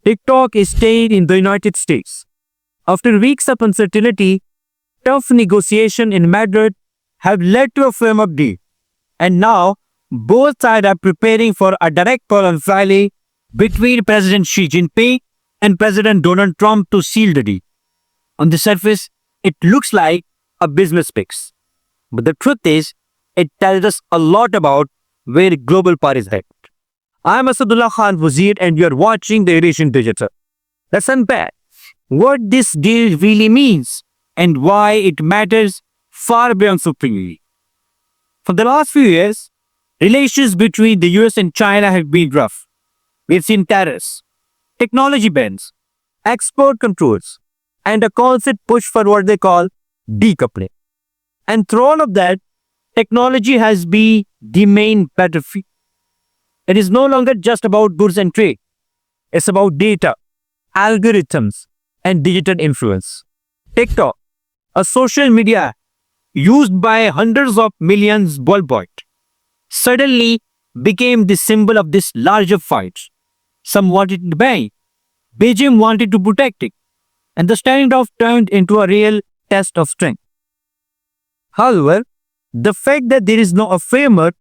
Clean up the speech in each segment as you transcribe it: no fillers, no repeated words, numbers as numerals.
TikTok is staying in the United States. After weeks of uncertainty, tough negotiation in Madrid have led to a framework deal. And now, both sides are preparing for a direct call on Friday between President Xi Jinping and President Donald Trump to seal the deal. On the surface, it looks like a business fix. But the truth is, it tells us a lot about where global power is headed. I'm Asadullah Khan Wazir and you're watching the Eurasian Digital. Let's unpack what this deal really means and why it matters far beyond supremacy. For the last few years, relations between the US and China have been rough. We've seen tariffs, technology bans, export controls, and a constant push for what they call decoupling. And through all of that, technology has been the main battlefield. It is no longer just about goods and trade. It's about data, algorithms, and digital influence. TikTok, a social media app used by hundreds of millions worldwide, suddenly became the symbol of this larger fight. Some wanted to ban it. Beijing wanted to protect it. And the standoff turned into a real test of strength. However, the fact that there is no framework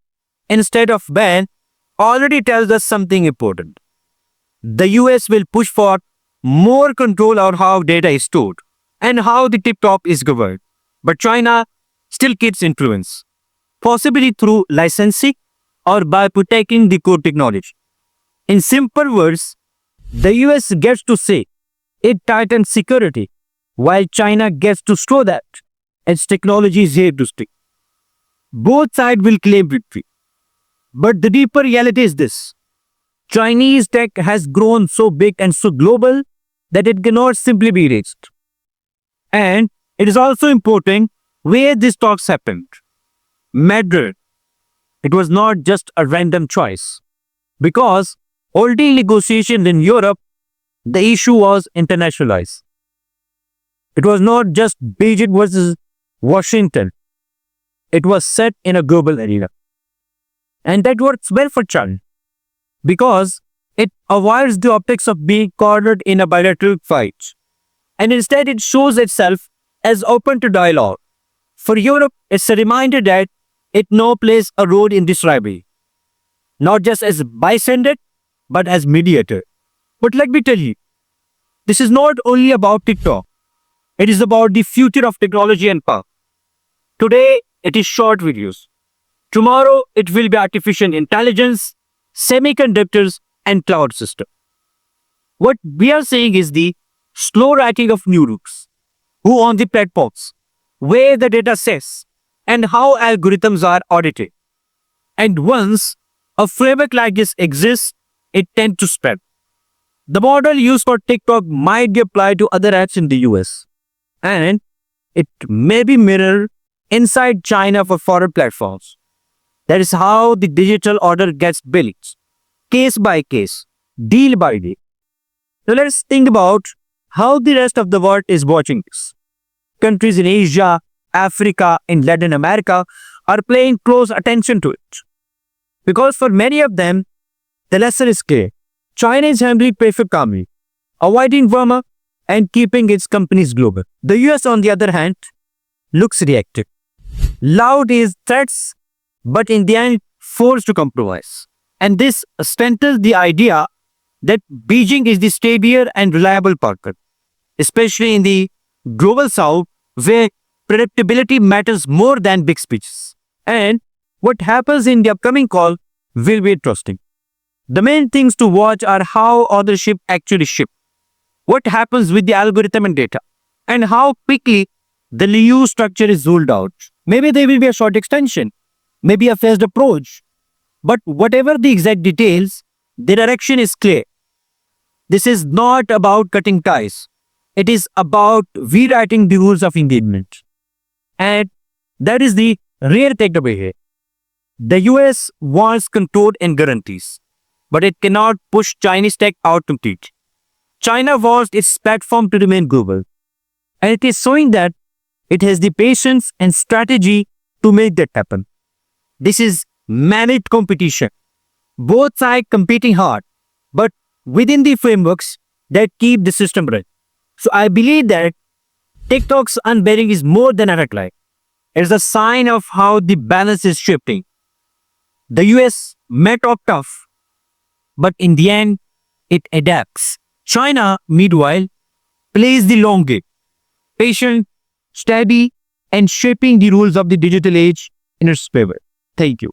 instead of ban already tells us something important. The US will push for more control over how data is stored and how the TikTok is governed. But China still keeps influence, possibly through licensing or by protecting the core technology. In simple words, the US gets to say it tightens security, while China gets to show that its technology is here to stay. Both sides will claim victory. But the deeper reality is this. Chinese tech has grown so big and so global that it cannot simply be erased. And it is also important where these talks happened. Madrid. It was not just a random choice. Because already in negotiations in Europe, the issue was internationalized. It was not just Beijing versus Washington. It was set in a global arena. And that works well for China because it avoids the optics of being cornered in a bilateral fight. And instead it shows itself as open to dialogue. For Europe, it's a reminder that it now plays a role in this rivalry. Not just as bystander, but as mediator. But let me tell you, this is not only about TikTok. It is about the future of technology and power. Today, it is short videos. Tomorrow, it will be artificial intelligence, semiconductors, and cloud system. What we are saying is the slow writing of new rules. Who own the platforms, where the data sits, and how algorithms are audited. And once a framework like this exists, it tends to spread. The model used for TikTok might be applied to other apps in the US. And it may be mirrored inside China for foreign platforms. That is how the digital order gets built, case by case, deal by deal. So let's think about how the rest of the world is watching this. Countries in Asia, Africa, and Latin America are paying close attention to it. Because for many of them, the lesson is clear. China is handling perfect calmly, avoiding Burma and keeping its companies global. The US, on the other hand, looks reactive. Loud is threats, but in the end, forced to compromise. And this strengthens the idea that Beijing is the steadier and reliable partner, especially in the global south, where predictability matters more than big speeches. And what happens in the upcoming call will be interesting. The main things to watch are how ownership actually shifts, what happens with the algorithm and data, and how quickly the new structure is rolled out. Maybe there will be a short extension, maybe a phased approach. But whatever the exact details, the direction is clear. This is not about cutting ties. It is about rewriting the rules of engagement. And that is the real takeaway here. The US wants control and guarantees, but it cannot push Chinese tech out completely. China wants its platform to remain global. And it is showing that it has the patience and strategy to make that happen. This is managed competition. Both sides competing hard, but within the frameworks that keep the system running. So I believe that TikTok's unveiling is more than a headline. It's a sign of how the balance is shifting. The US may talk tough, but in the end, it adapts. China, meanwhile, plays the long game, patient, steady, and shaping the rules of the digital age in its favor. Thank you.